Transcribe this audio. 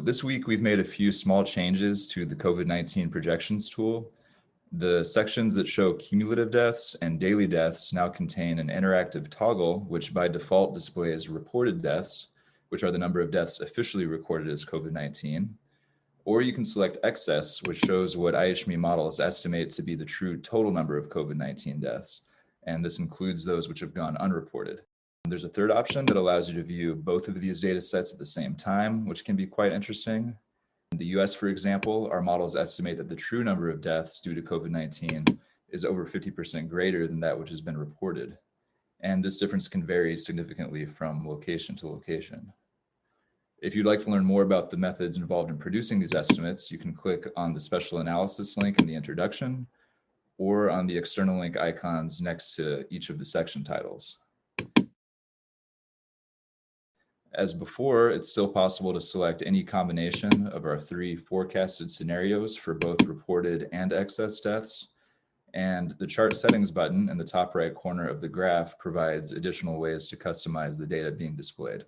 this week we've made a few small changes to the COVID-19 projections tool. The sections that show cumulative deaths and daily deaths now contain an interactive toggle, which by default displays reported deaths, which are the number of deaths officially recorded as COVID-19. Or you can select excess, which shows what IHME models estimate to be the true total number of COVID-19 deaths. And this includes those which have gone unreported. There's a third option that allows you to view both of these data sets at the same time, which can be quite interesting. In the US, for example, our models estimate that the true number of deaths due to COVID-19 is over 50% greater than that which has been reported. And this difference can vary significantly from location to location. If you'd like to learn more about the methods involved in producing these estimates, you can click on the special analysis link in the introduction or on the external link icons next to each of the section titles. As before, it's still possible to select any combination of our 3 forecasted scenarios for both reported and excess deaths. And the chart settings button in the top right corner of the graph provides additional ways to customize the data being displayed.